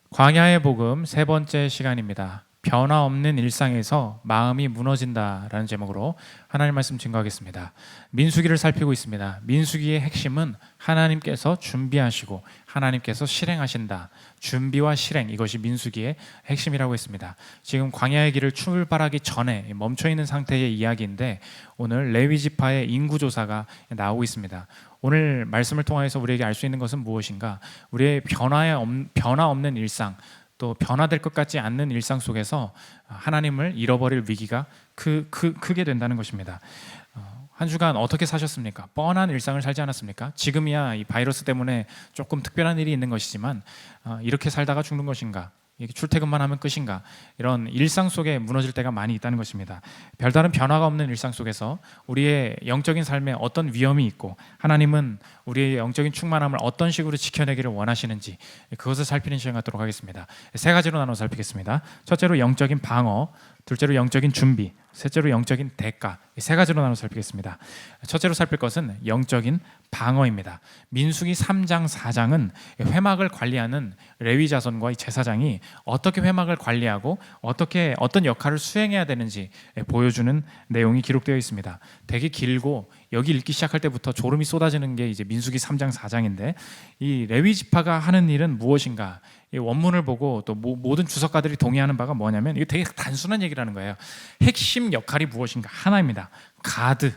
광야의 복음 세 번째 시간입니다. 변화 없는 일상에서 마음이 무너진다라는 제목으로 하나님 말씀 증거하겠습니다. 민수기를 살피고 있습니다. 민수기의 핵심은 하나님께서 준비하시고 하나님께서 실행하신다. 준비와 실행, 이것이 민수기의 핵심이라고 했습니다. 지금 광야의 길을 출발하기 전에 멈춰있는 상태의 이야기인데 오늘 레위 지파의 인구조사가 나오고 있습니다. 오늘 말씀을 통해서 우리에게 알 수 있는 것은 무엇인가? 우리의 변화 없는 일상, 또 변화될 것 같지 않는 일상 속에서 하나님을 잃어버릴 위기가 크게 된다는 것입니다. 한 주간 어떻게 사셨습니까? 뻔한 일상을 살지 않았습니까? 지금이야 이 바이러스 때문에 조금 특별한 일이 있는 것이지만 이렇게 살다가 죽는 것인가? 출퇴근만 하면 끝인가? 이런 일상 속에 무너질 때가 많이 있다는 것입니다. 별다른 변화가 없는 일상 속에서 우리의 영적인 삶에 어떤 위험이 있고 하나님은 우리의 영적인 충만함을 어떤 식으로 지켜내기를 원하시는지 그것을 살피는 시간 갖도록 하겠습니다. 세 가지로 나눠 살피겠습니다. 첫째로 영적인 방어, 둘째로 영적인 준비, 셋째로 영적인 대가, 이 세 가지로 나눠 살피겠습니다. 첫째로 살필 것은 영적인 방어입니다. 민수기 3장 4장은 회막을 관리하는 레위 자손과 제사장이 어떻게 회막을 관리하고 어떤 역할을 수행해야 되는지 보여주는 내용이 기록되어 있습니다. 되게 길고 여기 읽기 시작할 때부터 졸음이 쏟아지는 게 이제 민수기 3장 4장인데 이 레위 지파가 하는 일은 무엇인가? 이 원문을 보고 또 모든 주석가들이 동의하는 바가 뭐냐면 이거 되게 단순한 얘기라는 거예요. 핵심 역할이 무엇인가? 하나입니다. 가드,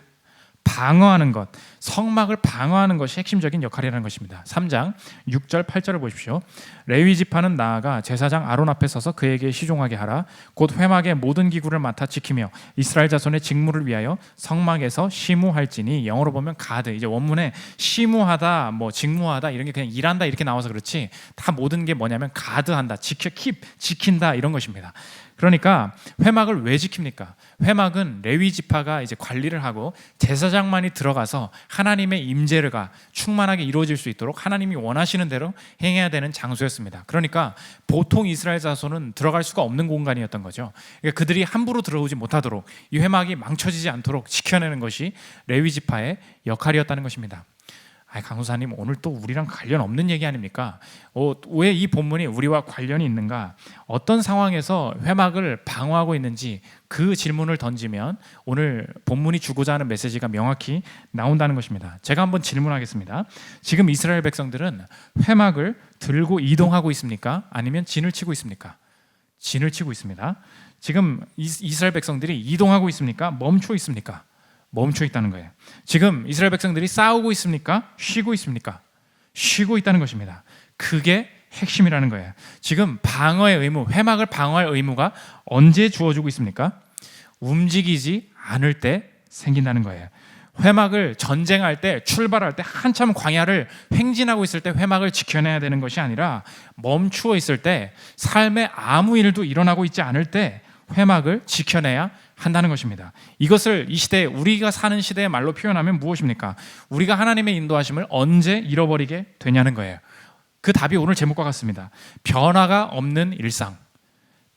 방어하는 것, 성막을 방어하는 것이 핵심적인 역할이라는 것입니다. 3장 6절 8절을 보십시오. 레위 지파는 나아가 제사장 아론 앞에 서서 그에게 시종하게 하라. 곧 회막의 모든 기구를 맡아 지키며 이스라엘 자손의 직무를 위하여 성막에서 시무할지니, 영어로 보면 가드, 이제 원문에 시무하다, 직무하다 이런 게 그냥 일한다 이렇게 나와서 그렇지 다 모든 게 뭐냐면 가드한다, 지킨다 이런 것입니다. 그러니까 회막을 왜 지킵니까? 회막은 레위 지파가 이제 관리를 하고 제사장만이 들어가서 하나님의 임재가 충만하게 이루어질 수 있도록 하나님이 원하시는 대로 행해야 되는 장소였습니다. 그러니까 보통 이스라엘 자손은 들어갈 수가 없는 공간이었던 거죠. 그러니까 그들이 함부로 들어오지 못하도록 이 회막이 망쳐지지 않도록 지켜내는 것이 레위 지파의 역할이었다는 것입니다. 강도사님 오늘 또 우리랑 관련 없는 얘기 아닙니까? 왜 이 본문이 우리와 관련이 있는가? 어떤 상황에서 회막을 방어하고 있는지 그 질문을 던지면 오늘 본문이 주고자 하는 메시지가 명확히 나온다는 것입니다. 제가 한번 질문하겠습니다. 지금 이스라엘 백성들은 회막을 들고 이동하고 있습니까? 아니면 진을 치고 있습니까? 진을 치고 있습니다. 지금 이스라엘 백성들이 이동하고 있습니까? 멈춰 있습니까? 멈춰 있다는 거예요. 지금 이스라엘 백성들이 싸우고 있습니까? 쉬고 있습니까? 쉬고 있다는 것입니다. 그게 핵심이라는 거예요. 지금 방어의 의무, 회막을 방어할 의무가 언제 주어지고 있습니까? 움직이지 않을 때 생긴다는 거예요. 회막을 전쟁할 때, 출발할 때, 한참 광야를 횡진하고 있을 때 회막을 지켜내야 되는 것이 아니라 멈추어 있을 때, 삶에 아무 일도 일어나고 있지 않을 때 회막을 지켜내야 한다는 것입니다. 이것을 이 시대에 우리가 사는 시대의 말로 표현하면 무엇입니까? 우리가 하나님의 인도하심을 언제 잃어버리게 되냐는 거예요. 그 답이 오늘 제목과 같습니다. 변화가 없는 일상,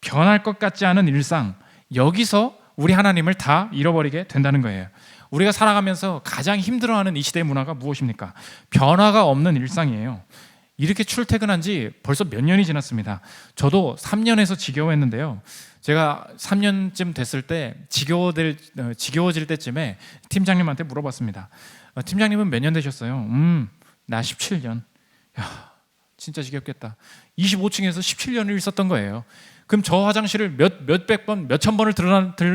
변할 것 같지 않은 일상, 여기서 우리 하나님을 다 잃어버리게 된다는 거예요. 우리가 살아가면서 가장 힘들어하는 이 시대의 문화가 무엇입니까? 변화가 없는 일상이에요. 이렇게 출퇴근한 지 벌써 몇 년이 지났습니다. 저도 3년에서 지겨워했는데요. 제가 3년쯤 됐을 때 지겨워질 때쯤에 팀장님한테 물어봤습니다. 팀장님은 몇 년 되셨어요? 나 17년. 야, 진짜 지겹겠다. 25층에서 17년을 있었던 거예요. 그럼 저 화장실을 몇백 번, 몇천 번을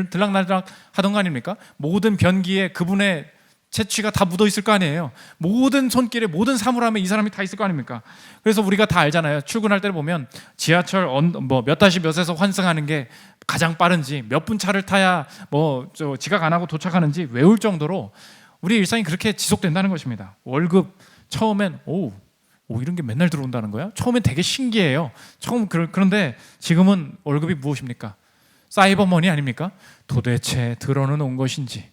들락날락 하던 거 아닙니까? 모든 변기에 그분의 채취가 다 묻어 있을 거 아니에요. 모든 손길에, 모든 사물함에 이 사람이 다 있을 거 아닙니까? 그래서 우리가 다 알잖아요. 출근할 때 보면 지하철 몇 다시 몇에서 환승하는 게 가장 빠른지, 몇 분 차를 타야 지각 안 하고 도착하는지 외울 정도로 우리 일상이 그렇게 지속된다는 것입니다. 월급 처음엔 이런 게 맨날 들어온다는 거야? 처음엔 되게 신기해요. 그런데 지금은 월급이 무엇입니까? 사이버머니 아닙니까? 도대체 들어는 온 것인지,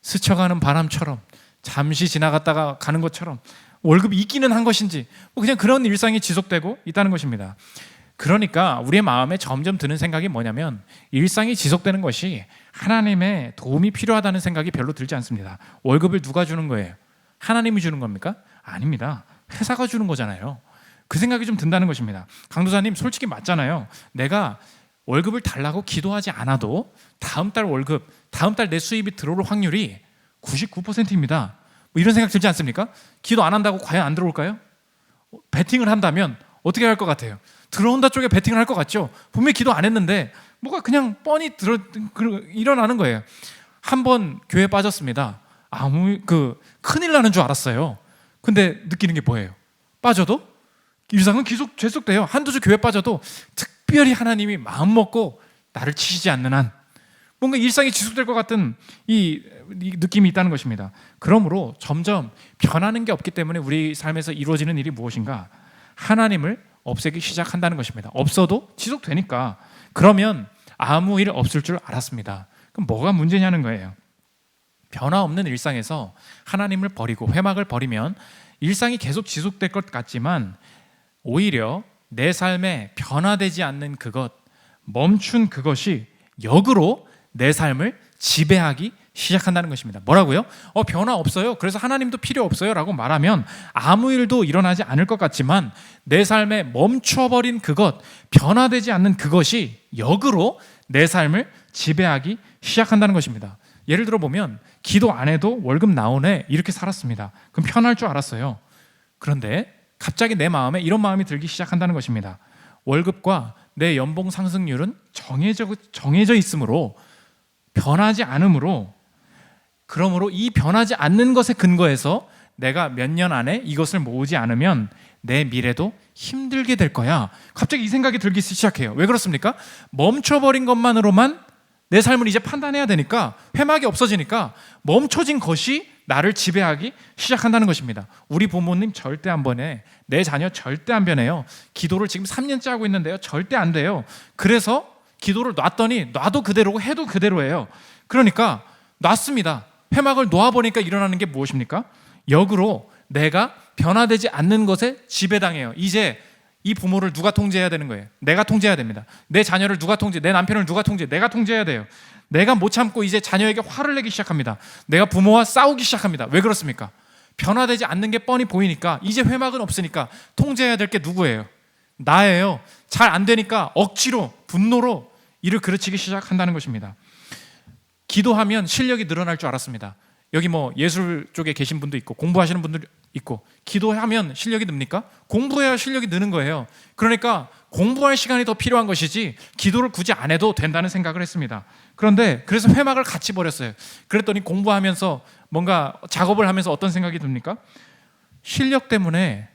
스쳐가는 바람처럼, 잠시 지나갔다가 가는 것처럼 월급이 있기는 한 것인지 그냥 그런 일상이 지속되고 있다는 것입니다. 그러니까 우리의 마음에 점점 드는 생각이 뭐냐면 일상이 지속되는 것이 하나님의 도움이 필요하다는 생각이 별로 들지 않습니다. 월급을 누가 주는 거예요? 하나님이 주는 겁니까? 아닙니다. 회사가 주는 거잖아요. 그 생각이 좀 든다는 것입니다. 강도사님 솔직히 맞잖아요. 내가 월급을 달라고 기도하지 않아도 다음 달 월급, 다음 달 내 수입이 들어올 확률이 99%입니다. 뭐 이런 생각 들지 않습니까? 기도 안 한다고 과연 안 들어올까요? 베팅을 한다면 어떻게 할 것 같아요? 들어온다 쪽에 베팅을 할 것 같죠? 분명히 기도 안 했는데 뭐가 그냥 뻔히 일어나는 거예요. 한번 교회 빠졌습니다. 큰일 나는 줄 알았어요. 근데 느끼는 게 뭐예요? 빠져도 일상은 계속 계속돼요. 한두 주 교회 빠져도 특별히 하나님이 마음 먹고 나를 치시지 않는 한 뭔가 일상이 지속될 것 같은 이 느낌이 있다는 것입니다. 그러므로 점점 변하는 게 없기 때문에 우리 삶에서 이루어지는 일이 무엇인가? 하나님을 없애기 시작한다는 것입니다. 없어도 지속되니까. 그러면 아무 일 없을 줄 알았습니다. 그럼 뭐가 문제냐는 거예요. 변화 없는 일상에서 하나님을 버리고 회막을 버리면 일상이 계속 지속될 것 같지만 오히려 내 삶에 변화되지 않는 그것, 멈춘 그것이 역으로 내 삶을 지배하기 시작한다는 것입니다. 뭐라고요? 변화 없어요. 그래서 하나님도 필요 없어요 라고 말하면 아무 일도 일어나지 않을 것 같지만 내 삶에 멈춰버린 그것, 변화되지 않는 그것이 역으로 내 삶을 지배하기 시작한다는 것입니다. 예를 들어 보면 기도 안 해도 월급 나오네 이렇게 살았습니다. 그럼 편할 줄 알았어요. 그런데 갑자기 내 마음에 이런 마음이 들기 시작한다는 것입니다. 월급과 내 연봉 상승률은 정해져 있으므로 변하지 않으므로 그러므로 이 변하지 않는 것에 근거해서 내가 몇 년 안에 이것을 모으지 않으면 내 미래도 힘들게 될 거야. 갑자기 이 생각이 들기 시작해요. 왜 그렇습니까? 멈춰버린 것만으로만 내 삶을 이제 판단해야 되니까 회막이 없어지니까 멈춰진 것이 나를 지배하기 시작한다는 것입니다. 우리 부모님 절대 안 변해. 내 자녀 절대 안 변해요. 기도를 지금 3년째 하고 있는데요. 절대 안 돼요. 그래서 기도를 놨더니 놔도 그대로고 해도 그대로예요. 그러니까 놨습니다. 회막을 놓아보니까 일어나는 게 무엇입니까? 역으로 내가 변화되지 않는 것에 지배당해요. 이제 이 부모를 누가 통제해야 되는 거예요? 내가 통제해야 됩니다. 내 자녀를 누가 내 남편을 누가 내가 통제해야 돼요. 내가 못 참고 이제 자녀에게 화를 내기 시작합니다. 내가 부모와 싸우기 시작합니다. 왜 그렇습니까? 변화되지 않는 게 뻔히 보이니까 이제 회막은 없으니까 통제해야 될 게 누구예요? 나예요. 잘 안 되니까 억지로 분노로 이를 그르치기 시작한다는 것입니다. 기도하면 실력이 늘어날 줄 알았습니다. 여기 뭐 예술 쪽에 계신 분도 있고 공부하시는 분들 있고 기도하면 실력이 늡니까? 공부해야 실력이 느는 거예요. 그러니까 공부할 시간이 더 필요한 것이지 기도를 굳이 안 해도 된다는 생각을 했습니다. 그런데 그래서 회막을 같이 버렸어요. 그랬더니 공부하면서 뭔가 작업을 하면서 어떤 생각이 듭니까? 실력 때문에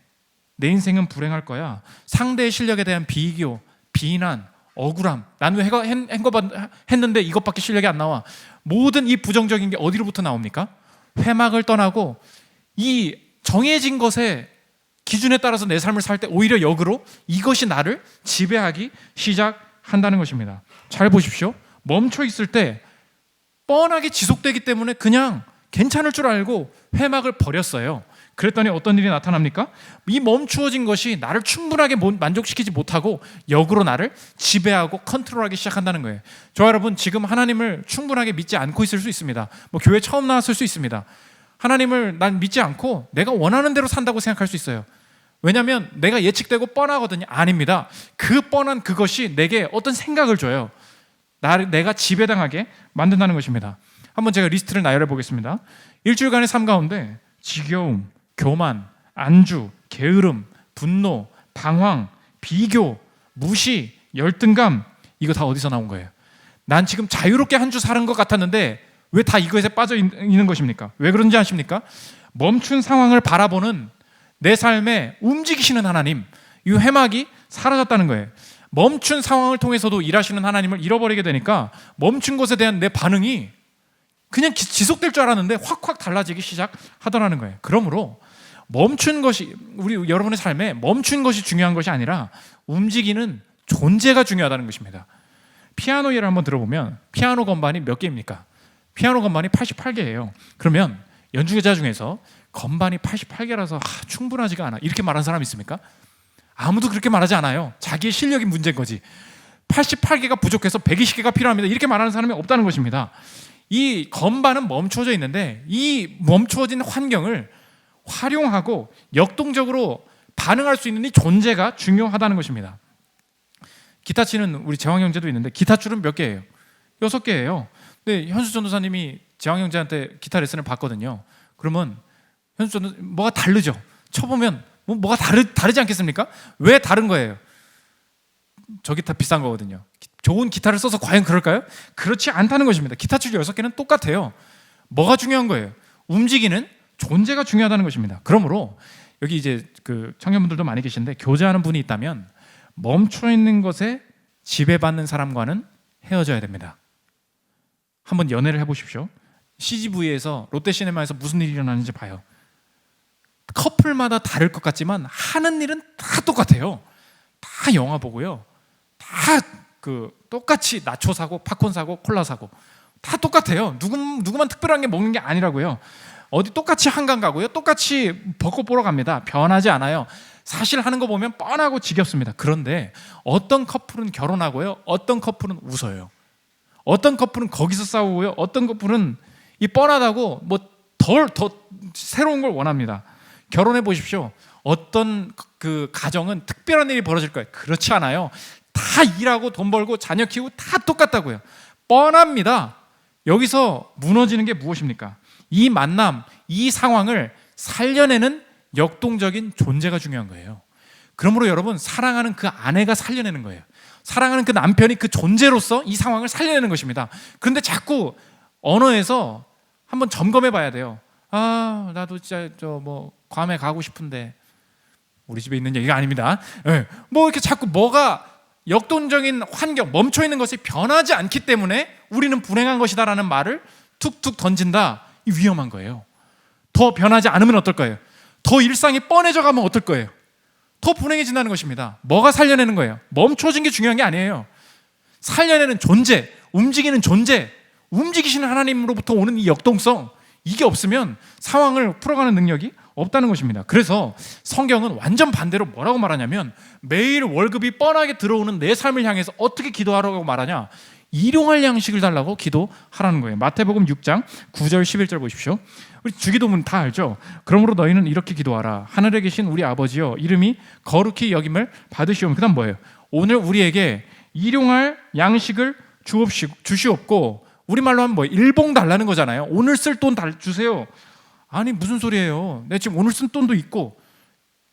내 인생은 불행할 거야. 상대의 실력에 대한 비교, 비난, 억울함. 나는 했는데 이것밖에 실력이 안 나와. 모든 이 부정적인 게 어디로부터 나옵니까? 회막을 떠나고 이 정해진 것에 기준에 따라서 내 삶을 살 때 오히려 역으로 이것이 나를 지배하기 시작한다는 것입니다. 잘 보십시오. 멈춰 있을 때 뻔하게 지속되기 때문에 그냥 괜찮을 줄 알고 회막을 버렸어요. 그랬더니 어떤 일이 나타납니까? 이 멈추어진 것이 나를 충분하게 만족시키지 못하고 역으로 나를 지배하고 컨트롤하기 시작한다는 거예요. 저 여러분 지금 하나님을 충분하게 믿지 않고 있을 수 있습니다. 뭐 교회 처음 나왔을 수 있습니다. 하나님을 난 믿지 않고 내가 원하는 대로 산다고 생각할 수 있어요. 왜냐하면 내가 예측되고 뻔하거든요. 아닙니다. 그 뻔한 그것이 내게 어떤 생각을 줘요. 내가 지배당하게 만든다는 것입니다. 한번 제가 리스트를 나열해 보겠습니다. 일주일간의 삶 가운데 지겨움, 교만, 안주, 게으름, 분노, 방황, 비교, 무시, 열등감, 이거 다 어디서 나온 거예요? 난 지금 자유롭게 한 주 사는 것 같았는데 왜 다 이것에 빠져 있는 것입니까? 왜 그런지 아십니까? 멈춘 상황을 바라보는 내 삶에 움직이시는 하나님, 이 회막이 사라졌다는 거예요. 멈춘 상황을 통해서도 일하시는 하나님을 잃어버리게 되니까 멈춘 것에 대한 내 반응이 그냥 지속될 줄 알았는데 확확 달라지기 시작하더라는 거예요. 그러므로 멈춘 것이 우리 여러분의 삶에 멈춘 것이 중요한 것이 아니라 움직이는 존재가 중요하다는 것입니다. 피아노 예를 한번 들어보면 피아노 건반이 몇 개입니까? 피아노 건반이 88개예요. 그러면 연주자 중에서 건반이 88개라서 충분하지가 않아 이렇게 말하는 사람 있습니까? 아무도 그렇게 말하지 않아요. 자기의 실력이 문제인 거지. 88개가 부족해서 120개가 필요합니다 이렇게 말하는 사람이 없다는 것입니다. 이 건반은 멈춰져 있는데 이 멈춰진 환경을 활용하고 역동적으로 반응할 수 있는 이 존재가 중요하다는 것입니다. 기타 치는 우리 재왕 형제도 있는데 기타 줄은 몇 개예요? 6개예요. 근데 현수 전도사님이 재왕 형제한테 기타 레슨을 받거든요. 그러면 현수 전도 뭐가 다르죠? 쳐보면 뭐가 다르지 않겠습니까? 왜 다른 거예요? 저 기타 비싼 거거든요. 좋은 기타를 써서 과연 그럴까요? 그렇지 않다는 것입니다. 기타 줄 6개는 똑같아요. 뭐가 중요한 거예요? 움직이는 존재가 중요하다는 것입니다. 그러므로 여기 이제 그 청년분들도 많이 계신데 교제하는 분이 있다면 멈춰 있는 것에 지배받는 사람과는 헤어져야 됩니다. 한번 연애를 해보십시오. CGV에서 롯데시네마에서 무슨 일이 일어나는지 봐요. 커플마다 다를 것 같지만 하는 일은 다 똑같아요. 다 영화 보고요. 다 똑같이 나초 사고 팝콘 사고 콜라 사고 다 똑같아요. 누구만 특별한 게 먹는 게 아니라고요. 어디 똑같이 한강 가고요. 똑같이 벚꽃 보러 갑니다. 변하지 않아요. 사실 하는 거 보면 뻔하고 지겹습니다. 그런데 어떤 커플은 결혼하고요. 어떤 커플은 웃어요. 어떤 커플은 거기서 싸우고요. 어떤 커플은 이 뻔하다고 더 새로운 걸 원합니다. 결혼해 보십시오. 어떤 그 가정은 특별한 일이 벌어질 거예요. 그렇지 않아요. 다 일하고 돈 벌고 자녀 키우고 다 똑같다고요. 뻔합니다. 여기서 무너지는 게 무엇입니까? 이 만남, 이 상황을 살려내는 역동적인 존재가 중요한 거예요. 그러므로 여러분, 사랑하는 그 아내가 살려내는 거예요. 사랑하는 그 남편이 그 존재로서 이 상황을 살려내는 것입니다. 그런데 자꾸 언어에서 한번 점검해 봐야 돼요. 아, 나도 진짜 괌에 가고 싶은데, 우리 집에 있는 얘기가 아닙니다. 네. 이렇게 자꾸 뭐가 역동적인 환경, 멈춰 있는 것이 변하지 않기 때문에 우리는 불행한 것이다라는 말을 툭툭 던진다. 이 위험한 거예요. 더 변하지 않으면 어떨 거예요? 더 일상이 뻔해져 가면 어떨 거예요? 더 불행해진다는 것입니다. 뭐가 살려내는 거예요? 멈춰진 게 중요한 게 아니에요. 살려내는 존재, 움직이는 존재, 움직이시는 하나님으로부터 오는 이 역동성, 이게 없으면 상황을 풀어가는 능력이 없다는 것입니다. 그래서 성경은 완전 반대로 뭐라고 말하냐면 매일 월급이 뻔하게 들어오는 내 삶을 향해서 어떻게 기도하라고 말하냐? 일용할 양식을 달라고 기도하라는 거예요. 마태복음 6장 9절 11절 보십시오. 우리 주기도문 다 알죠? 그러므로 너희는 이렇게 기도하라. 하늘에 계신 우리 아버지여, 이름이 거룩히 여김을 받으시오며. 그 다음 뭐예요? 오늘 우리에게 일용할 양식을 주시옵고, 우리말로 하면 일봉 달라는 거잖아요. 오늘 쓸 돈 주세요. 아니 무슨 소리예요? 내 지금 오늘 쓴 돈도 있고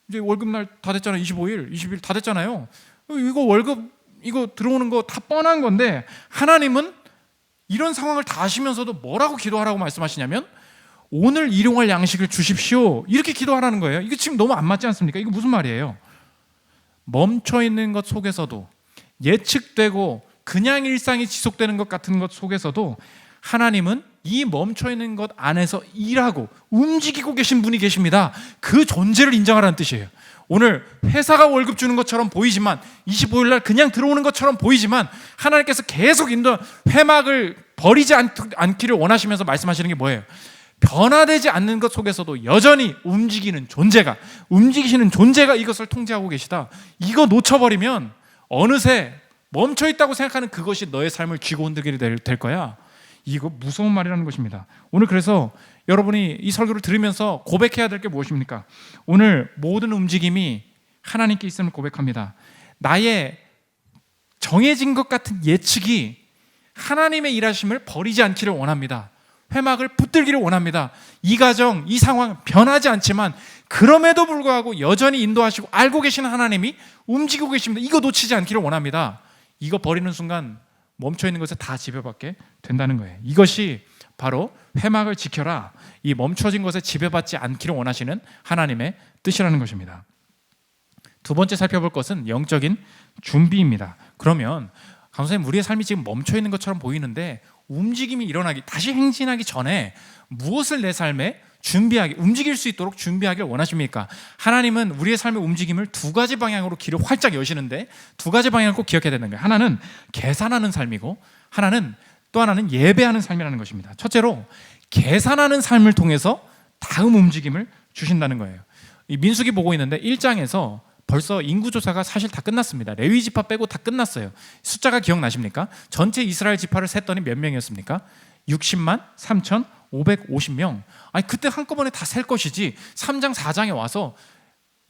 이제 월급날 다 됐잖아요. 25일, 20일 다 됐잖아요. 이거 월급 이거 들어오는 거 다 뻔한 건데 하나님은 이런 상황을 다 아시면서도 뭐라고 기도하라고 말씀하시냐면 오늘 일용할 양식을 주십시오. 이렇게 기도하라는 거예요. 이거 지금 너무 안 맞지 않습니까? 이거 무슨 말이에요? 멈춰 있는 것 속에서도 예측되고 그냥 일상이 지속되는 것 같은 것 속에서도 하나님은 이 멈춰 있는 것 안에서 일하고 움직이고 계신 분이 계십니다. 그 존재를 인정하라는 뜻이에요. 오늘 회사가 월급 주는 것처럼 보이지만 25일 날 그냥 들어오는 것처럼 보이지만 하나님께서 계속 회막을 버리지 않기를 원하시면서 말씀하시는 게 뭐예요? 변화되지 않는 것 속에서도 여전히 움직이시는 존재가 이것을 통제하고 계시다. 이거 놓쳐버리면 어느새 멈춰있다고 생각하는 그것이 너의 삶을 쥐고 흔들게 될 거야. 이거 무서운 말이라는 것입니다. 오늘 그래서 여러분이 이 설교를 들으면서 고백해야 될 게 무엇입니까? 오늘 모든 움직임이 하나님께 있음을 고백합니다. 나의 정해진 것 같은 예측이 하나님의 일하심을 버리지 않기를 원합니다. 회막을 붙들기를 원합니다. 이 가정, 이 상황 변하지 않지만 그럼에도 불구하고 여전히 인도하시고 알고 계시는 하나님이 움직이고 계십니다. 이거 놓치지 않기를 원합니다. 이거 버리는 순간 멈춰있는 것에 다 지배받게 된다는 거예요. 이것이 바로 회막을 지켜라, 이 멈춰진 것에 지배받지 않기를 원하시는 하나님의 뜻이라는 것입니다. 두 번째 살펴볼 것은 영적인 준비입니다. 그러면 강사님, 우리의 삶이 지금 멈춰있는 것처럼 보이는데 움직임이 일어나기, 다시 행진하기 전에 무엇을 내 삶에 움직일 수 있도록 준비하기를 원하십니까? 하나님은 우리의 삶의 움직임을 두 가지 방향으로 길을 활짝 여시는데 두 가지 방향을 꼭 기억해야 되는 거예요. 하나는 계산하는 삶이고 또 하나는 예배하는 삶이라는 것입니다. 첫째로 계산하는 삶을 통해서 다음 움직임을 주신다는 거예요. 이 민수기 보고 있는데 1장에서 벌써 인구조사가 사실 다 끝났습니다. 레위 지파 빼고 다 끝났어요. 숫자가 기억나십니까? 전체 이스라엘 지파를 셌더니 몇 명이었습니까? 60만 3,550명. 아니 그때 한꺼번에 다 셀 것이지 3장 4장에 와서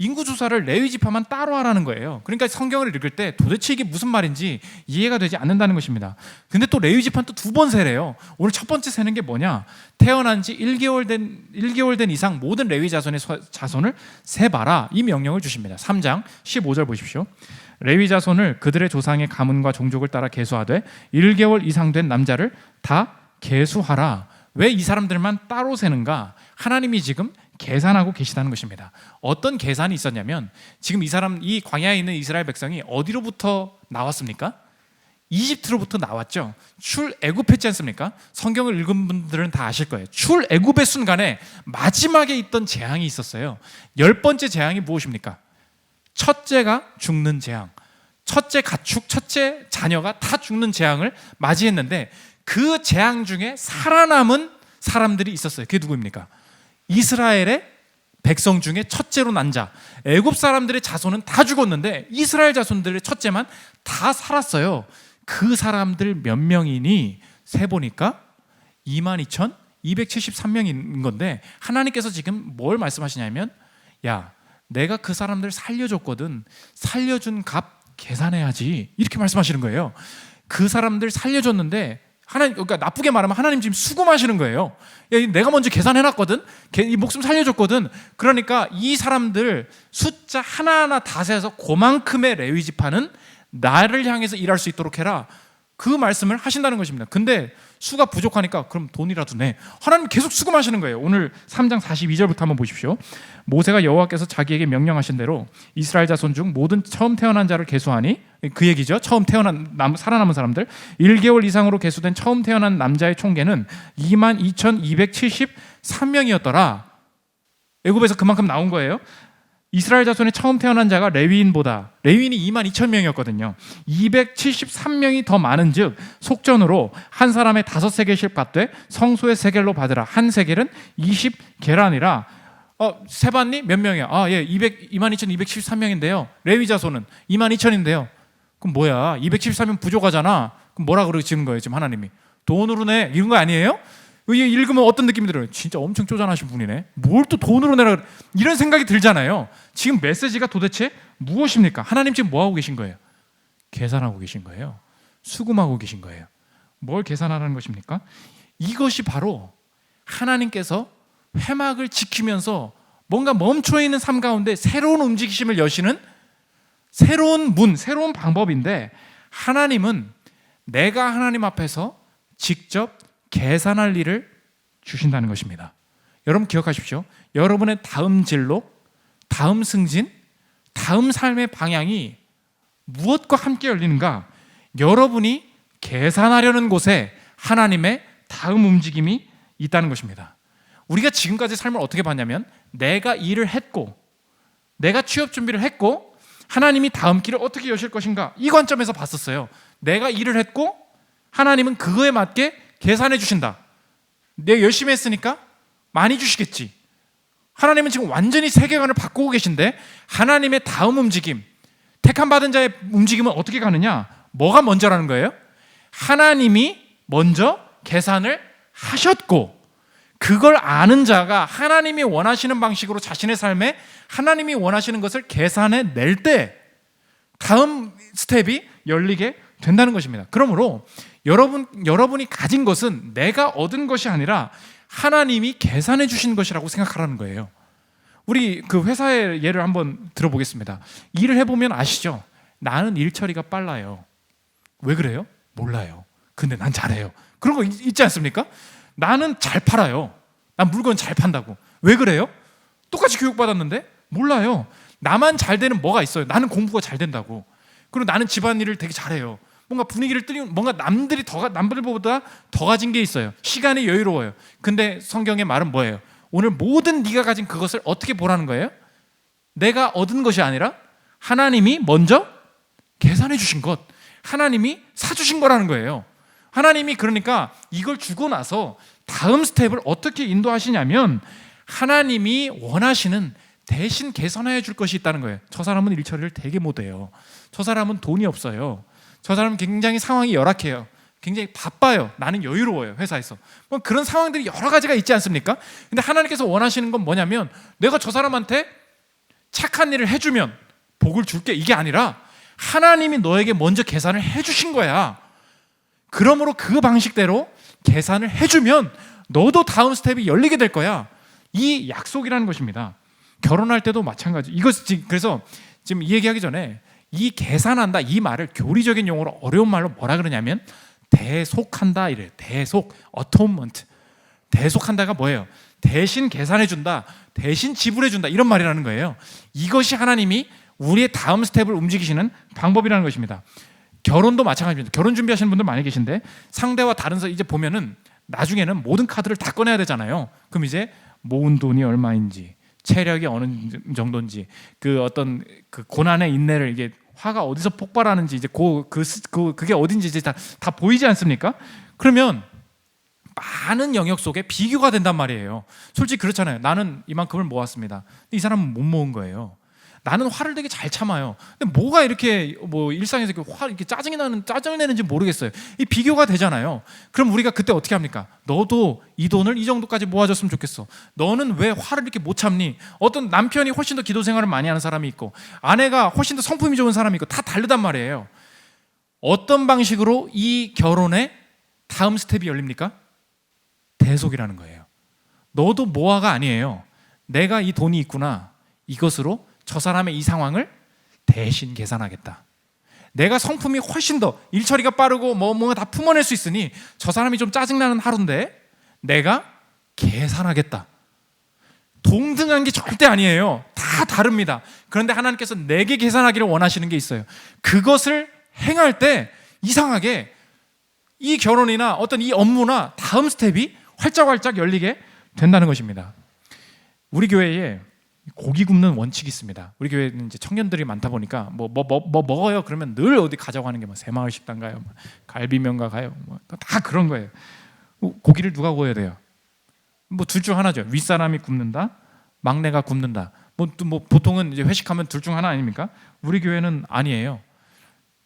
인구 조사를 레위 지파만 따로 하라는 거예요. 그러니까 성경을 읽을 때 도대체 이게 무슨 말인지 이해가 되지 않는다는 것입니다. 근데 또 레위 지파는 또 두 번 세래요. 오늘 첫 번째 세는 게 뭐냐? 태어난 지 1개월 된 이상 모든 레위 자손을 세봐라, 이 명령을 주십니다. 3장 15절 보십시오. 레위 자손을 그들의 조상의 가문과 종족을 따라 계수하되 1개월 이상 된 남자를 다 계수하라. 왜 이 사람들만 따로 세는가? 하나님이 지금 계산하고 계시다는 것입니다. 어떤 계산이 있었냐면, 지금 이 광야에 있는 이스라엘 백성이 어디로부터 나왔습니까? 이집트로부터 나왔죠. 출애굽했지 않습니까? 성경을 읽은 분들은 다 아실 거예요. 출애굽의 순간에 마지막에 있던 재앙이 있었어요. 10번째 재앙이 무엇입니까? 첫째가 죽는 재앙. 첫째 가축, 첫째 자녀가 다 죽는 재앙을 맞이했는데, 그 재앙 중에 살아남은 사람들이 있었어요. 그게 누구입니까? 이스라엘의 백성 중에 첫째로 난 자. 애굽 사람들의 자손은 다 죽었는데 이스라엘 자손들의 첫째만 다 살았어요. 그 사람들 몇 명이니 세보니까 22,273명인 건데, 하나님께서 지금 뭘 말씀하시냐면, 야, 내가 그 사람들 살려줬거든. 살려준 값 계산해야지. 이렇게 말씀하시는 거예요. 그 사람들 살려줬는데, 그러니까 나쁘게 말하면 하나님 지금 수금하시는 거예요. 야, 내가 먼저 계산해놨거든. 이 목숨 살려줬거든. 그러니까 이 사람들 숫자 하나하나 다 세서 그만큼의 레위 지파는 나를 향해서 일할 수 있도록 해라. 그 말씀을 하신다는 것입니다. 근데 수가 부족하니까 그럼 돈이라도 내. 하나님 계속 수금하시는 거예요. 오늘 3장 42절부터 한번 보십시오. 모세가 여호와께서 자기에게 명령하신 대로 이스라엘 자손 중 모든 처음 태어난 자를 계수하니, 그 얘기죠. 처음 살아남은 사람들 1개월 이상으로 계수된 처음 태어난 남자의 총계는 22,273명이었더라. 애굽에서 그만큼 나온 거예요. 이스라엘 자손의 처음 태어난 자가 레위인이 22,000명이었거든요. 273명이 더 많은 즉 속전으로 한 사람의 5세겔씩 받되 성소의 세겔로 받으라. 한 세겔은 20게란이라. 세봤니? 몇 명이야? 예, 22,273명인데요. 레위 자손은 22,000인데요. 그럼 뭐야? 273명 부족하잖아. 그럼 뭐라 그러시는 거예요, 지금 하나님이? 돈으로 내, 이런 거 아니에요? 읽으면 어떤 느낌이 들어요? 진짜 엄청 쪼잔하신 분이네. 뭘 또 돈으로 내라, 이런 생각이 들잖아요. 지금 메시지가 도대체 무엇입니까? 하나님 지금 뭐하고 계신 거예요? 계산하고 계신 거예요. 수금하고 계신 거예요. 뭘 계산하라는 것입니까? 이것이 바로 하나님께서 회막을 지키면서 뭔가 멈춰있는 삶 가운데 새로운 움직이심을 여시는 새로운 새로운 방법인데, 하나님은 내가 하나님 앞에서 직접 계산할 일을 주신다는 것입니다. 여러분 기억하십시오. 여러분의 다음 진로, 다음 승진, 다음 삶의 방향이 무엇과 함께 열리는가? 여러분이 계산하려는 곳에 하나님의 다음 움직임이 있다는 것입니다. 우리가 지금까지 삶을 어떻게 봤냐면, 내가 일을 했고, 내가 취업 준비를 했고, 하나님이 다음 길을 어떻게 여실 것인가, 이 관점에서 봤었어요. 내가 일을 했고 하나님은 그거에 맞게 계산해 주신다. 내가 열심히 했으니까 많이 주시겠지. 하나님은 지금 완전히 세계관을 바꾸고 계신데, 하나님의 다음 움직임, 택함 받은 자의 움직임은 어떻게 가느냐? 뭐가 먼저라는 거예요? 하나님이 먼저 계산을 하셨고, 그걸 아는 자가 하나님이 원하시는 방식으로 자신의 삶에 하나님이 원하시는 것을 계산해 낼 때 다음 스텝이 열리게 된다는 것입니다. 그러므로 여러분이 가진 것은 내가 얻은 것이 아니라 하나님이 계산해 주신 것이라고 생각하라는 거예요. 우리 그 회사의 예를 한번 들어보겠습니다. 일을 해보면 아시죠? 나는 일 처리가 빨라요. 왜 그래요? 몰라요. 근데 난 잘해요. 그런 거 있지 않습니까? 나는 잘 팔아요. 난 물건 잘 판다고. 왜 그래요? 똑같이 교육받았는데 몰라요. 나만 잘 되는 뭐가 있어요? 나는 공부가 잘 된다고. 그리고 나는 집안일을 되게 잘해요. 뭔가 분위기를 띄우는, 뭔가 남들보다 더 가진 게 있어요. 시간이 여유로워요. 근데 성경의 말은 뭐예요? 오늘 모든 네가 가진 그것을 어떻게 보라는 거예요? 내가 얻은 것이 아니라 하나님이 먼저 계산해 주신 것, 하나님이 사주신 거라는 거예요. 하나님이 그러니까 이걸 주고 나서 다음 스텝을 어떻게 인도하시냐면, 하나님이 원하시는 대신 계산해 줄 것이 있다는 거예요. 저 사람은 일 처리를 되게 못해요. 저 사람은 돈이 없어요. 저 사람은 굉장히 상황이 열악해요. 굉장히 바빠요. 나는 여유로워요, 회사에서. 뭐 그런 상황들이 여러 가지가 있지 않습니까? 근데 하나님께서 원하시는 건 뭐냐면, 내가 저 사람한테 착한 일을 해주면 복을 줄게, 이게 아니라 하나님이 너에게 먼저 계산을 해주신 거야. 그러므로 그 방식대로 계산을 해주면 너도 다음 스텝이 열리게 될 거야. 이 약속이라는 것입니다. 결혼할 때도 마찬가지. 그래서 지금 이 얘기하기 전에 이 계산한다 이 말을 교리적인 용어로 어려운 말로 뭐라 그러냐면 대속한다 이래요. 대속, atonement. 대속한다가 뭐예요? 대신 계산해준다, 대신 지불해준다, 이런 말이라는 거예요. 이것이 하나님이 우리의 다음 스텝을 움직이시는 방법이라는 것입니다. 결혼도 마찬가지입니다. 결혼 준비하시는 분들 많이 계신데 상대와 다른 이제 보면은 나중에는 모든 카드를 다 꺼내야 되잖아요. 그럼 이제 모은 돈이 얼마인지, 체력이 어느 정도인지, 그 어떤 그 고난의 인내를 이게 화가 어디서 폭발하는지 이제 그게 어딘지 이제 다 보이지 않습니까? 그러면 많은 영역 속에 비교가 된단 말이에요. 솔직히 그렇잖아요. 나는 이만큼을 모았습니다. 근데 이 사람은 못 모은 거예요. 나는 화를 되게 잘 참아요. 근데 뭐가 이렇게 뭐 일상에서 이렇게 짜증을 내는지 모르겠어요. 이 비교가 되잖아요. 그럼 우리가 그때 어떻게 합니까? 너도 이 돈을 이 정도까지 모아줬으면 좋겠어. 너는 왜 화를 이렇게 못 참니? 어떤 남편이 훨씬 더 기도 생활을 많이 하는 사람이 있고, 아내가 훨씬 더 성품이 좋은 사람이 있고, 다 다르단 말이에요. 어떤 방식으로 이 결혼의 다음 스텝이 열립니까? 대속이라는 거예요. 너도 모아가 아니에요. 내가 이 돈이 있구나. 이것으로 저 사람의 이 상황을 대신 계산하겠다. 내가 성품이 훨씬 더 일처리가 빠르고 뭔가 다 품어낼 수 있으니 저 사람이 좀 짜증나는 하루인데 내가 계산하겠다. 동등한 게 절대 아니에요. 다 다릅니다. 그런데 하나님께서 내게 계산하기를 원하시는 게 있어요. 그것을 행할 때 이상하게 이 결혼이나 어떤 이 업무나 다음 스텝이 활짝활짝 열리게 된다는 것입니다. 우리 교회에 고기 굽는 원칙이 있습니다. 우리 교회는 이제 청년들이 많다 보니까 뭐 먹어요? 그러면 늘 어디 가자고 하는 게 뭐 새마을 식당 가요, 뭐 갈비명가 가요, 뭐 다 그런 거예요. 고기를 누가 구워야 돼요? 뭐 둘 중 하나죠. 윗사람이 굽는다, 막내가 굽는다. 뭐 보통은 이제 회식하면 둘 중 하나 아닙니까? 우리 교회는 아니에요.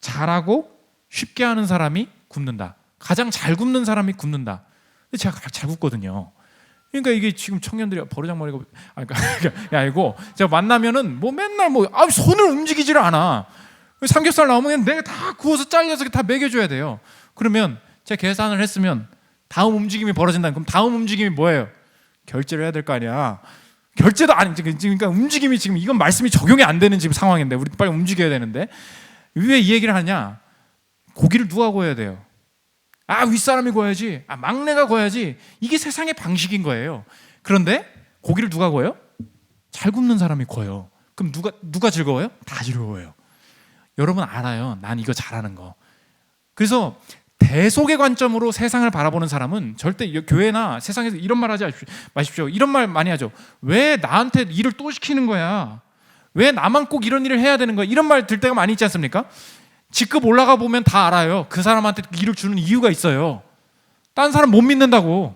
잘하고 쉽게 하는 사람이 굽는다. 가장 잘 굽는 사람이 굽는다. 근데 제가 잘 굽거든요. 그러니까 이게 지금 청년들이 버르장머리가 아니고 제가 만나면은 뭐 맨날 손을 움직이지를 않아. 삼겹살 나오면 내가 다 구워서 잘려서 다 먹여줘야 돼요. 그러면 제가 계산을 했으면 다음 움직임이 벌어진다. 그럼 다음 움직임이 뭐예요? 결제를 해야 될 거 아니야. 결제도 아니, 그러니까 움직임이 지금 이건 말씀이 적용이 안 되는 지금 상황인데 우리 빨리 움직여야 되는데 왜 이 얘기를 하냐? 고기를 누가 구워야 돼요? 윗사람이 구워야지. 막내가 구워야지. 이게 세상의 방식인 거예요. 그런데 고기를 누가 구워요? 잘 굽는 사람이 구워요. 그럼 누가 즐거워요? 다 즐거워요. 여러분 알아요. 난 이거 잘하는 거. 그래서 대속의 관점으로 세상을 바라보는 사람은 절대 교회나 세상에서 이런 말 하지 마십시오. 이런 말 많이 하죠. 왜 나한테 일을 또 시키는 거야? 왜 나만 꼭 이런 일을 해야 되는 거야? 이런 말 들 때가 많이 있지 않습니까? 직급 올라가 보면 다 알아요. 그 사람한테 일을 주는 이유가 있어요. 딴 사람 못 믿는다고.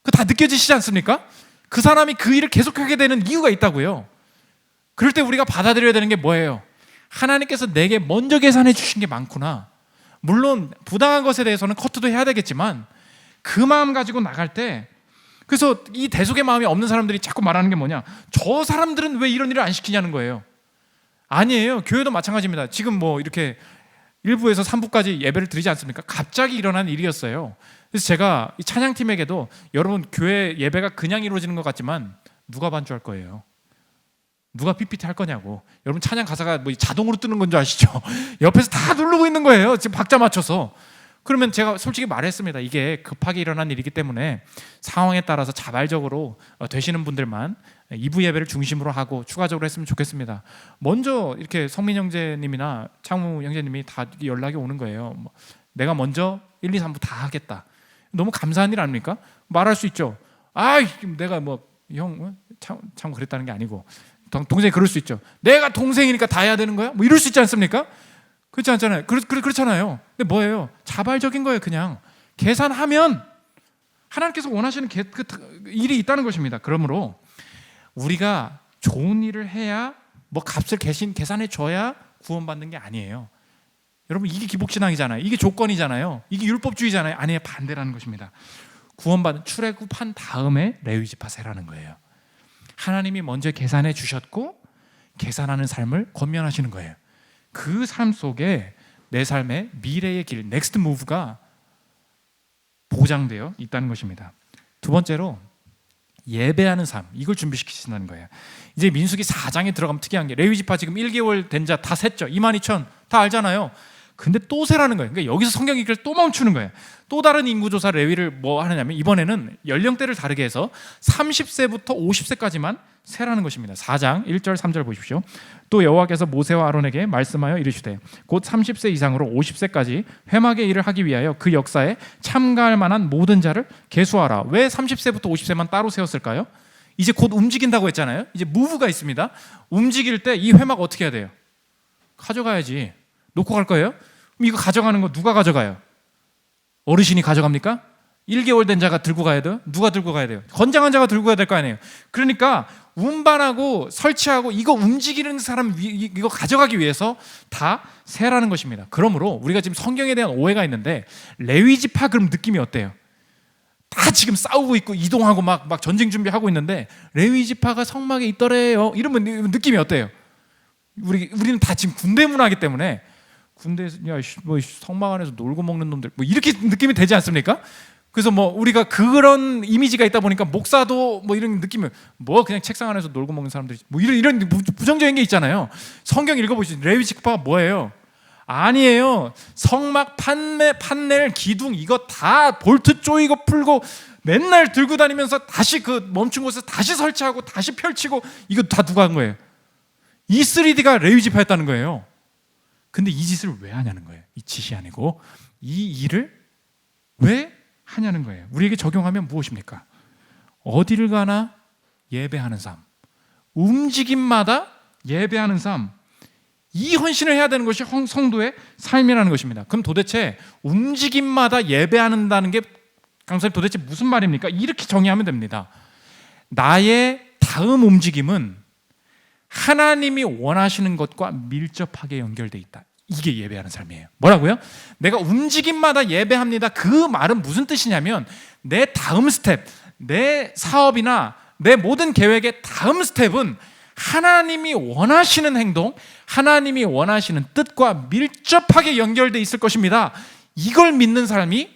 그 다 느껴지시지 않습니까? 그 사람이 그 일을 계속하게 되는 이유가 있다고요. 그럴 때 우리가 받아들여야 되는 게 뭐예요? 하나님께서 내게 먼저 계산해 주신 게 많구나. 물론 부당한 것에 대해서는 커트도 해야 되겠지만 그 마음 가지고 나갈 때, 그래서 이 대속의 마음이 없는 사람들이 자꾸 말하는 게 뭐냐? 저 사람들은 왜 이런 일을 안 시키냐는 거예요. 아니에요. 교회도 마찬가지입니다. 지금 이렇게 1부에서 3부까지 예배를 드리지 않습니까? 갑자기 일어난 일이었어요. 그래서 제가 이 찬양팀에게도 여러분 교회 예배가 그냥 이루어지는 것 같지만 누가 반주할 거예요? 누가 PPT 할 거냐고. 여러분 찬양 가사가 자동으로 뜨는 건 줄 아시죠? 옆에서 다 누르고 있는 거예요. 지금 박자 맞춰서. 그러면 제가 솔직히 말했습니다. 이게 급하게 일어난 일이기 때문에 상황에 따라서 자발적으로 되시는 분들만 2부 예배를 중심으로 하고 추가적으로 했으면 좋겠습니다. 먼저 이렇게 성민 형제님이나 창무 형제님이 다 연락이 오는 거예요. 내가 먼저 1, 2, 3부 다 하겠다. 너무 감사한 일 아닙니까? 말할 수 있죠. 내가 창무 그랬다는 게 아니고 동생이 그럴 수 있죠. 내가 동생이니까 다 해야 되는 거야? 이럴 수 있지 않습니까? 그렇지 않잖아요. 그렇잖아요. 근데 뭐예요? 자발적인 거예요. 그냥 계산하면 하나님께서 원하시는 일이 있다는 것입니다. 그러므로 우리가 좋은 일을 해야 값을 계산해 줘야 구원받는 게 아니에요. 여러분 이게 기복신앙이잖아요. 이게 조건이잖아요. 이게 율법주의잖아요. 아니에요. 반대라는 것입니다. 구원받은 출애굽한 다음에 레위지파 세라는 거예요. 하나님이 먼저 계산해 주셨고 계산하는 삶을 권면하시는 거예요. 그 삶 속에 내 삶의 미래의 길, 넥스트 무브가 보장되어 있다는 것입니다. 두 번째로 예배하는 삶, 이걸 준비시키신다는 거예요. 이제 민수기 4장에 들어가면 특이한 게 레위지파 지금 1개월 된 자 다 셌죠. 22,000 다 알잖아요. 근데 또 세라는 거예요. 그러니까 여기서 성경 읽기를 또 멈추는 거예요. 또 다른 인구조사 레위를 뭐 하느냐면 이번에는 연령대를 다르게 해서 30세부터 50세까지만 세라는 것입니다. 4장 1절 3절 보십시오. 또 여호와께서 모세와 아론에게 말씀하여 이르시되 곧 30세 이상으로 50세까지 회막의 일을 하기 위하여 그 역사에 참가할 만한 모든 자를 계수하라. 왜 30세부터 50세만 따로 세웠을까요? 이제 곧 움직인다고 했잖아요. 이제 무브가 있습니다. 움직일 때 이 회막 어떻게 해야 돼요? 가져가야지. 놓고 갈 거예요? 그럼 이거 가져가는 거 누가 가져가요? 어르신이 가져갑니까? 1개월 된 자가 들고 가야 돼요? 누가 들고 가야 돼요? 건장한 자가 들고 가야 될 거 아니에요? 그러니까 운반하고 설치하고 이거 움직이는 사람 이거 가져가기 위해서 다 세라는 것입니다. 그러므로 우리가 지금 성경에 대한 오해가 있는데 레위지파 그럼 느낌이 어때요? 다 지금 싸우고 있고 이동하고 막 전쟁 준비하고 있는데 레위지파가 성막에 있더래요. 이러면 느낌이 어때요? 우리는 다 지금 군대 문화이기 때문에 군대에서 뭐 성막 안에서 놀고 먹는 놈들 뭐 이렇게 느낌이 되지 않습니까? 그래서 뭐 우리가 그런 이미지가 있다 보니까 목사도 뭐 이런 느낌을 뭐 그냥 책상 안에서 놀고 먹는 사람들이 뭐 이런 부정적인 게 있잖아요. 성경 읽어보시죠. 레위지파가 뭐예요? 아니에요. 성막 판넬 기둥 이거 다 볼트 조이고 풀고 맨날 들고 다니면서 다시 그 멈춘 곳에서 다시 설치하고 다시 펼치고 이거 다 누가 한 거예요? 이 3D가 레위지파였다는 거예요. 근데 이 짓을 왜 하냐는 거예요. 이 짓이 아니고 이 일을 왜 하냐는 거예요. 우리에게 적용하면 무엇입니까? 어디를 가나 예배하는 삶, 움직임마다 예배하는 삶, 이 헌신을 해야 되는 것이 성도의 삶이라는 것입니다. 그럼 도대체 움직임마다 예배한다는 게 강사님 도대체 무슨 말입니까? 이렇게 정의하면 됩니다. 나의 다음 움직임은 하나님이 원하시는 것과 밀접하게 연결되어 있다. 이게 예배하는 삶이에요. 뭐라고요? 내가 움직임마다 예배합니다. 그 말은 무슨 뜻이냐면 내 다음 스텝, 내 사업이나 내 모든 계획의 다음 스텝은 하나님이 원하시는 행동, 하나님이 원하시는 뜻과 밀접하게 연결되어 있을 것입니다. 이걸 믿는 삶이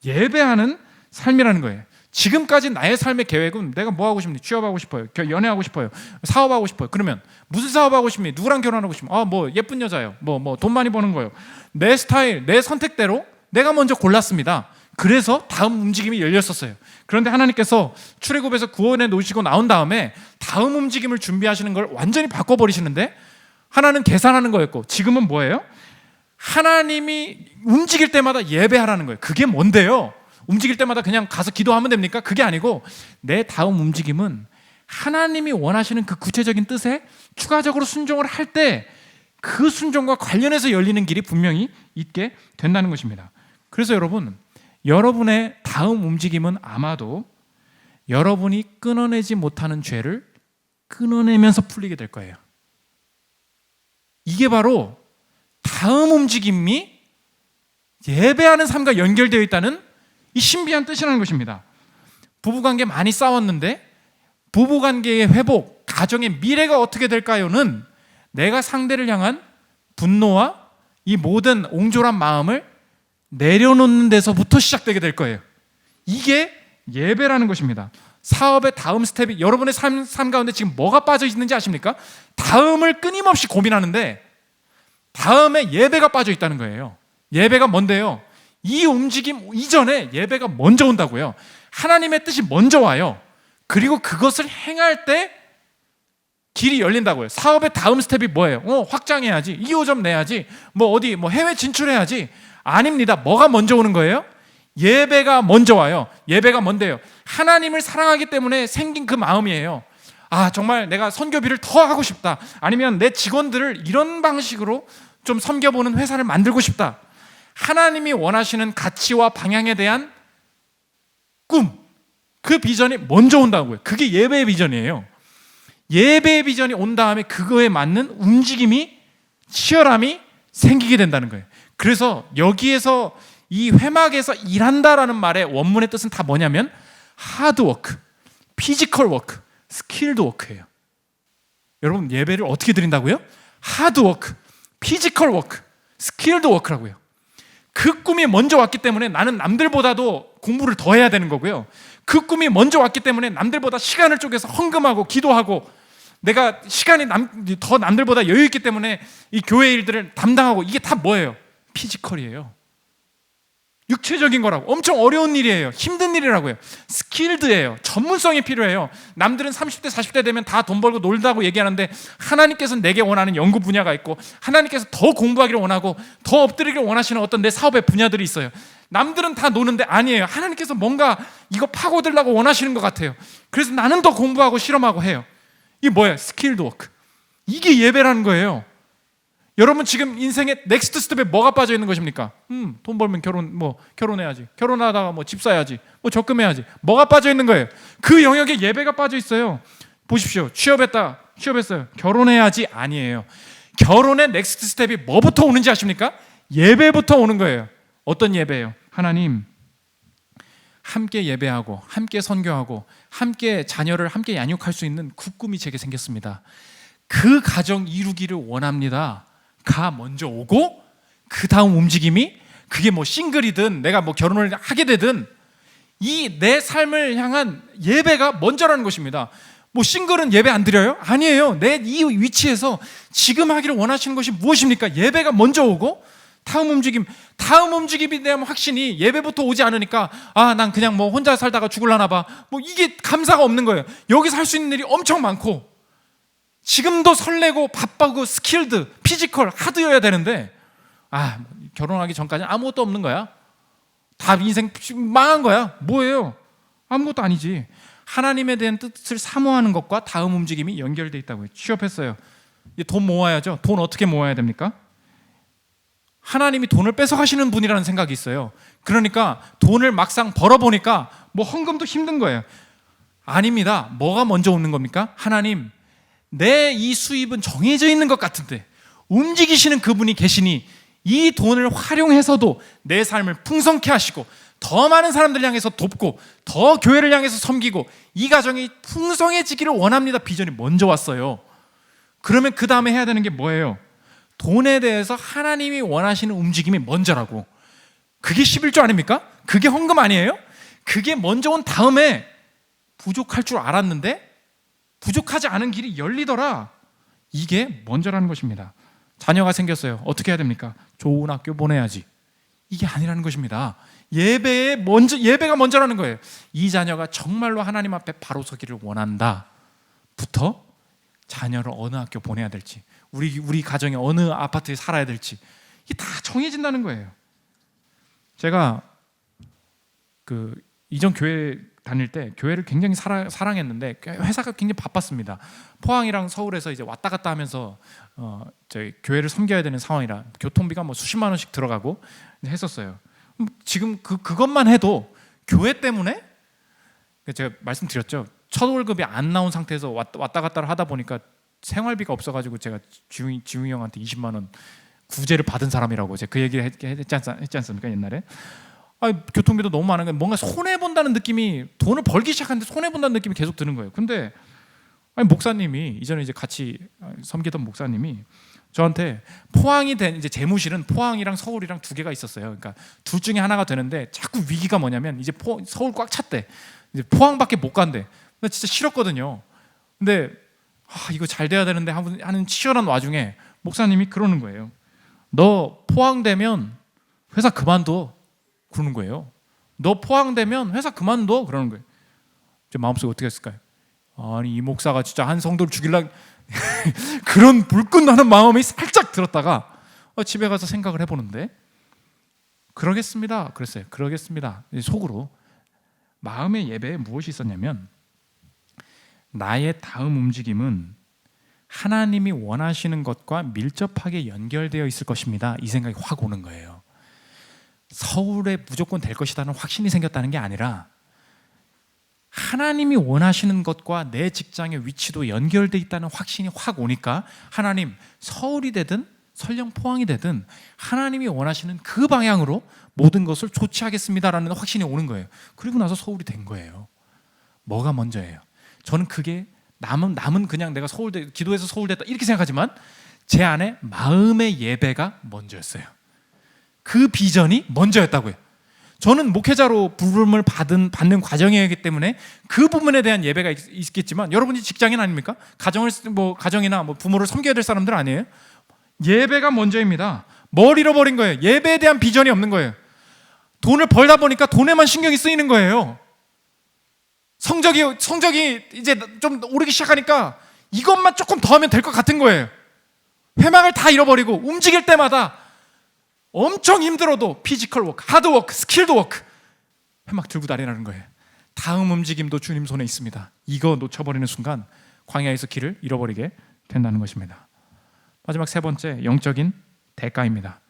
예배하는 삶이라는 거예요. 지금까지 나의 삶의 계획은 내가 뭐 하고 싶니? 취업하고 싶어요. 연애하고 싶어요. 사업하고 싶어요. 그러면 무슨 사업하고 싶니? 누구랑 결혼하고 싶니? 뭐 예쁜 여자요. 뭐 돈 많이 버는 거요. 내 스타일, 내 선택대로 내가 먼저 골랐습니다. 그래서 다음 움직임이 열렸었어요. 그런데 하나님께서 출애굽에서 구원해 놓으시고 나온 다음에 다음 움직임을 준비하시는 걸 완전히 바꿔버리시는데 하나는 계산하는 거였고 지금은 뭐예요? 하나님이 움직일 때마다 예배하라는 거예요. 그게 뭔데요? 움직일 때마다 그냥 가서 기도하면 됩니까? 그게 아니고 내 다음 움직임은 하나님이 원하시는 그 구체적인 뜻에 추가적으로 순종을 할 때 그 순종과 관련해서 열리는 길이 분명히 있게 된다는 것입니다. 그래서 여러분, 여러분의 다음 움직임은 아마도 여러분이 끊어내지 못하는 죄를 끊어내면서 풀리게 될 거예요. 이게 바로 다음 움직임이 예배하는 삶과 연결되어 있다는 이 신비한 뜻이라는 것입니다. 부부관계 많이 싸웠는데 부부관계의 회복, 가정의 미래가 어떻게 될까요는 내가 상대를 향한 분노와 이 모든 옹졸한 마음을 내려놓는 데서부터 시작되게 될 거예요. 이게 예배라는 것입니다. 사업의 다음 스텝이 여러분의 삶 가운데 지금 뭐가 빠져 있는지 아십니까? 다음을 끊임없이 고민하는데 다음에 예배가 빠져 있다는 거예요. 예배가 뭔데요? 이 움직임 이전에 예배가 먼저 온다고요. 하나님의 뜻이 먼저 와요. 그리고 그것을 행할 때 길이 열린다고요. 사업의 다음 스텝이 뭐예요? 확장해야지. 2호점 내야지. 뭐 해외 진출해야지. 아닙니다. 뭐가 먼저 오는 거예요? 예배가 먼저 와요. 예배가 뭔데요? 하나님을 사랑하기 때문에 생긴 그 마음이에요. 정말 내가 선교비를 더 하고 싶다. 아니면 내 직원들을 이런 방식으로 좀 섬겨보는 회사를 만들고 싶다. 하나님이 원하시는 가치와 방향에 대한 꿈, 그 비전이 먼저 온다고요. 그게 예배의 비전이에요. 예배의 비전이 온 다음에 그거에 맞는 움직임이, 치열함이 생기게 된다는 거예요. 그래서 여기에서 이 회막에서 일한다라는 말의 원문의 뜻은 다 뭐냐면 하드워크, 피지컬 워크, 스킬드 워크예요. 여러분 예배를 어떻게 드린다고요? 하드워크, 피지컬 워크, 스킬드 워크라고요. 그 꿈이 먼저 왔기 때문에 나는 남들보다도 공부를 더 해야 되는 거고요. 그 꿈이 먼저 왔기 때문에 남들보다 시간을 쪼개서 헌금하고 기도하고 내가 시간이 더 남들보다 여유 있기 때문에 이 교회 일들을 담당하고, 이게 다 뭐예요? 피지컬이에요. 육체적인 거라고. 엄청 어려운 일이에요. 힘든 일이라고요. 스킬드예요. 전문성이 필요해요. 남들은 30대 40대 되면 다 돈 벌고 놀다고 얘기하는데 하나님께서는 내게 원하는 연구 분야가 있고 하나님께서 더 공부하기를 원하고 더 엎드리기를 원하시는 어떤 내 사업의 분야들이 있어요. 남들은 다 노는데 아니에요. 하나님께서 뭔가 이거 파고들라고 원하시는 것 같아요. 그래서 나는 더 공부하고 실험하고 해요. 이게 뭐예요? 스킬드 워크. 이게 예배라는 거예요. 여러분 지금 인생의 넥스트 스텝에 뭐가 빠져 있는 것입니까? 돈 벌면 결혼해야지. 결혼하다가 집 사야지. 적금해야지. 뭐가 빠져 있는 거예요? 그 영역에 예배가 빠져 있어요. 보십시오. 취업했어요. 결혼해야지. 아니에요. 결혼의 넥스트 스텝이 뭐부터 오는지 아십니까? 예배부터 오는 거예요. 어떤 예배예요? 하나님, 함께 예배하고 함께 선교하고 함께 자녀를 함께 양육할 수 있는 그 꿈이 제게 생겼습니다. 그 가정 이루기를 원합니다. 가 먼저 오고 그 다음 움직임이, 그게 싱글이든 내가 결혼을 하게 되든 이 내 삶을 향한 예배가 먼저라는 것입니다. 싱글은 예배 안 드려요? 아니에요. 내 이 위치에서 지금 하기를 원하시는 것이 무엇입니까? 예배가 먼저 오고 다음 움직임에 대한 확신이 예배부터 오지 않으니까 난 그냥 혼자 살다가 죽을라나 봐. 이게 감사가 없는 거예요. 여기서 할 수 있는 일이 엄청 많고 지금도 설레고 바쁘고 스킬드, 피지컬, 하드여야 되는데 결혼하기 전까지는 아무것도 없는 거야. 다 인생 망한 거야. 뭐예요? 아무것도 아니지. 하나님에 대한 뜻을 사모하는 것과 다음 움직임이 연결되어 있다고요. 취업했어요. 돈 모아야죠. 돈 어떻게 모아야 됩니까? 하나님이 돈을 뺏어가시는 분이라는 생각이 있어요. 그러니까 돈을 막상 벌어보니까 헌금도 힘든 거예요. 아닙니다. 뭐가 먼저 오는 겁니까? 하나님, 내 이 수입은 정해져 있는 것 같은데 움직이시는 그분이 계시니 이 돈을 활용해서도 내 삶을 풍성케 하시고 더 많은 사람들 향해서 돕고 더 교회를 향해서 섬기고 이 가정이 풍성해지기를 원합니다. 비전이 먼저 왔어요. 그러면 그 다음에 해야 되는 게 뭐예요? 돈에 대해서 하나님이 원하시는 움직임이 먼저라고. 그게 11조 아닙니까? 그게 헌금 아니에요? 그게 먼저 온 다음에 부족할 줄 알았는데 부족하지 않은 길이 열리더라. 이게 먼저라는 것입니다. 자녀가 생겼어요. 어떻게 해야 됩니까? 좋은 학교 보내야지. 이게 아니라는 것입니다. 예배가 먼저라는 거예요. 이 자녀가 정말로 하나님 앞에 바로 서기를 원한다 부터 자녀를 어느 학교 보내야 될지, 우리 가정이 어느 아파트에 살아야 될지, 이게 다 정해진다는 거예요. 제가 이전 교회 다닐 때 교회를 굉장히 사랑했는데 회사가 굉장히 바빴습니다. 포항이랑 서울에서 이제 왔다 갔다 하면서 저희 교회를 섬겨야 되는 상황이라 교통비가 수십만 원씩 들어가고 했었어요. 지금 그것만 해도 교회 때문에, 제가 말씀드렸죠. 첫 월급이 안 나온 상태에서 왔다 갔다를 하다 보니까 생활비가 없어가지고 제가 지웅이 형한테 20만 원 구제를 받은 사람이라고 제가 그 얘기를 했지 않습니까 옛날에? 교통비도 너무 많은 거예요. 뭔가 손해본다는 느낌이, 돈을 벌기 시작하는데 손해본다는 느낌이 계속 드는 거예요. 근데 목사님이, 이전에 이제 같이 섬기던 목사님이 저한테 포항이 된 이제 재무실은 포항이랑 서울이랑 두 개가 있었어요. 그러니까 둘 중에 하나가 되는데 자꾸 위기가 뭐냐면 이제 서울 꽉 찼대. 이제 포항밖에 못 간대. 나 진짜 싫었거든요. 근데 이거 잘 돼야 되는데 하는 치열한 와중에 목사님이 그러는 거예요. 너 포항되면 회사 그만둬. 그러는 거예요. 너 포항되면 회사 그만둬. 그러는 거예요. 제 마음속에 어떻게 했을까요? 아니, 이 목사가 진짜 한 성도를 죽이려고 그런 불끈하는 마음이 살짝 들었다가 집에 가서 생각을 해보는데, 그러겠습니다. 그랬어요. 그러겠습니다. 속으로. 마음의 예배에 무엇이 있었냐면, 나의 다음 움직임은 하나님이 원하시는 것과 밀접하게 연결되어 있을 것입니다. 이 생각이 확 오는 거예요. 서울에 무조건 될 것이라는 확신이 생겼다는 게 아니라 하나님이 원하시는 것과 내 직장의 위치도 연결되어 있다는 확신이 확 오니까, 하나님, 서울이 되든 설령 포항이 되든 하나님이 원하시는 그 방향으로 모든 것을 조치하겠습니다라는 확신이 오는 거예요. 그리고 나서 서울이 된 거예요. 뭐가 먼저예요? 저는 그게 남은 그냥 내가 서울대 기도해서 서울대다 이렇게 생각하지만 제 안에 마음의 예배가 먼저였어요. 그 비전이 먼저였다고요. 저는 목회자로 부름을 받는 과정이기 때문에 그 부분에 대한 예배가 있겠지만 여러분이 직장인 아닙니까? 가정이나 부모를 섬겨야 될 사람들 아니에요? 예배가 먼저입니다. 뭘 잃어버린 거예요? 예배에 대한 비전이 없는 거예요. 돈을 벌다 보니까 돈에만 신경이 쓰이는 거예요. 성적이 이제 좀 오르기 시작하니까 이것만 조금 더 하면 될 것 같은 거예요. 회망을 다 잃어버리고 움직일 때마다 엄청 힘들어도 피지컬 워크, 하드 워크, 스킬드 워크 회막 들고 다니라는 거예요. 다음 움직임도 주님 손에 있습니다. 이거 놓쳐버리는 순간 광야에서 길을 잃어버리게 된다는 것입니다. 마지막 세 번째, 영적인 대가입니다.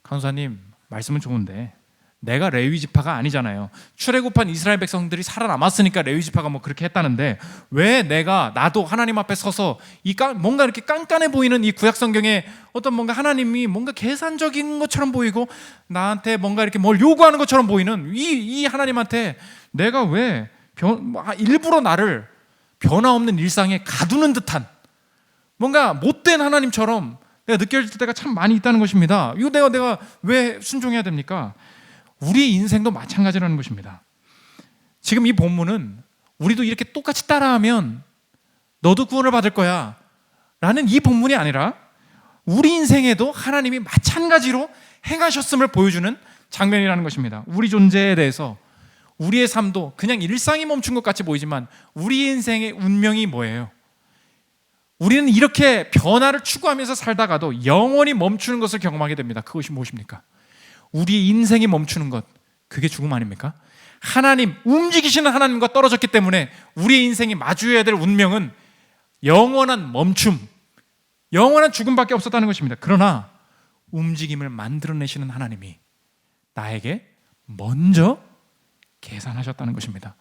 강사님 말씀은 좋은데 내가 레위 지파가 아니잖아요. 출애굽한 이스라엘 백성들이 살아남았으니까 레위 지파가 그렇게 했다는데 왜 나도 하나님 앞에 서서 뭔가 이렇게 깐깐해 보이는 이 구약 성경에 어떤 뭔가 하나님이 뭔가 계산적인 것처럼 보이고 나한테 뭔가 이렇게 뭘 요구하는 것처럼 보이는 이 하나님한테 내가 왜 일부러 나를 변화 없는 일상에 가두는 듯한 뭔가 못된 하나님처럼 내가 느껴질 때가 참 많이 있다는 것입니다. 이거 내가 왜 순종해야 됩니까? 우리 인생도 마찬가지라는 것입니다. 지금 이 본문은 우리도 이렇게 똑같이 따라하면 너도 구원을 받을 거야 라는 이 본문이 아니라 우리 인생에도 하나님이 마찬가지로 행하셨음을 보여주는 장면이라는 것입니다. 우리 존재에 대해서 우리의 삶도 그냥 일상이 멈춘 것 같이 보이지만 우리 인생의 운명이 뭐예요? 우리는 이렇게 변화를 추구하면서 살다가도 영원히 멈추는 것을 경험하게 됩니다. 그것이 무엇입니까? 우리 인생이 멈추는 것, 그게 죽음 아닙니까? 하나님, 움직이시는 하나님과 떨어졌기 때문에 우리 인생이 마주해야 될 운명은 영원한 멈춤, 영원한 죽음밖에 없었다는 것입니다. 그러나 움직임을 만들어내시는 하나님이 나에게 먼저 계산하셨다는 것입니다.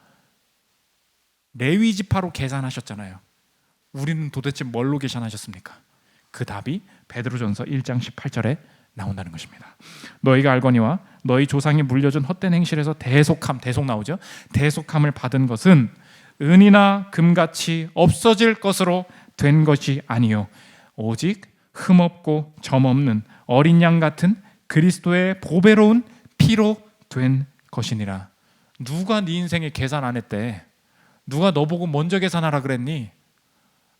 레위 지파로 계산하셨잖아요. 우리는 도대체 뭘로 계산하셨습니까? 그 답이 베드로전서 1장 18절에 나온다는 것입니다. 너희가 알거니와 너희 조상이 물려준 헛된 행실에서 대속 나오죠. 대속함을 받은 것은 은이나 금같이 없어질 것으로 된 것이 아니요 오직 흠없고 점없는 어린 양 같은 그리스도의 보배로운 피로 된 것이니라. 누가 네 인생에 계산 안 했대? 누가 너 보고 먼저 계산하라 그랬니?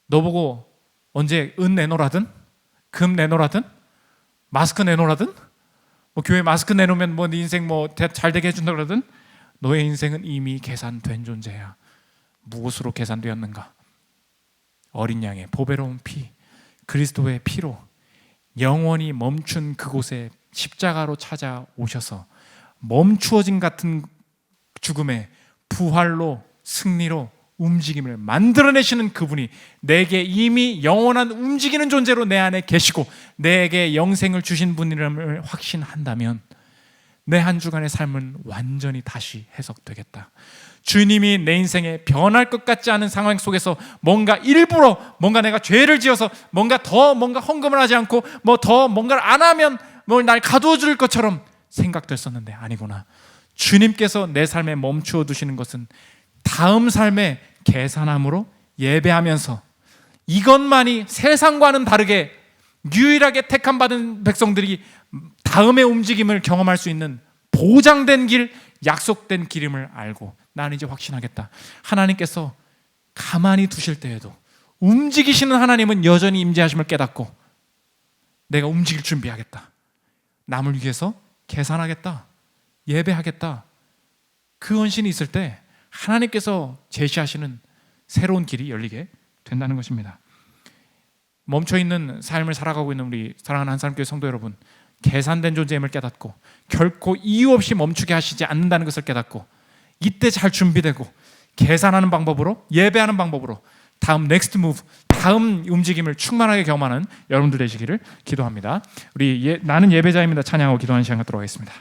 너 보고 언제 은 내놓으라든 금 내놓으라든 마스크 내놓으라든 교회 마스크 내놓으면 네 인생 잘 되게 해준다 그러든 너의 인생은 이미 계산된 존재야. 무엇으로 계산되었는가? 어린 양의 보배로운 피, 그리스도의 피로 영원히 멈춘 그곳에 십자가로 찾아오셔서 멈추어진 같은 죽음에 부활로 승리로 움직임을 만들어내시는 그분이 내게 이미 영원한 움직이는 존재로 내 안에 계시고 내게 영생을 주신 분이라는 확신한다면 내 한 주간의 삶은 완전히 다시 해석되겠다. 주님이 내 인생에 변할 것 같지 않은 상황 속에서 일부러 내가 죄를 지어서 뭔가 헌금을 하지 않고 더 뭔가를 안 하면 날 가두어 줄 것처럼 생각됐었는데 아니구나. 주님께서 내 삶에 멈추어 두시는 것은 다음 삶에 계산함으로 예배하면서 이것만이 세상과는 다르게 유일하게 택함 받은 백성들이 다음의 움직임을 경험할 수 있는 보장된 길, 약속된 길임을 알고 나는 이제 확신하겠다. 하나님께서 가만히 두실 때에도 움직이시는 하나님은 여전히 임재하심을 깨닫고 내가 움직일 준비하겠다. 남을 위해서 계산하겠다. 예배하겠다. 그 헌신이 있을 때 하나님께서 제시하시는 새로운 길이 열리게 된다는 것입니다. 멈춰있는 삶을 살아가고 있는 우리 사랑하는 한사람교회 성도 여러분, 계산된 존재임을 깨닫고 결코 이유 없이 멈추게 하시지 않는다는 것을 깨닫고 이때 잘 준비되고 계산하는 방법으로 예배하는 방법으로 다음 넥스트 무브, 다음 움직임을 충만하게 경험하는 여러분들 되시기를 기도합니다. 우리 나는 예배자입니다 찬양하고 기도하는 시간 갖도록 하겠습니다.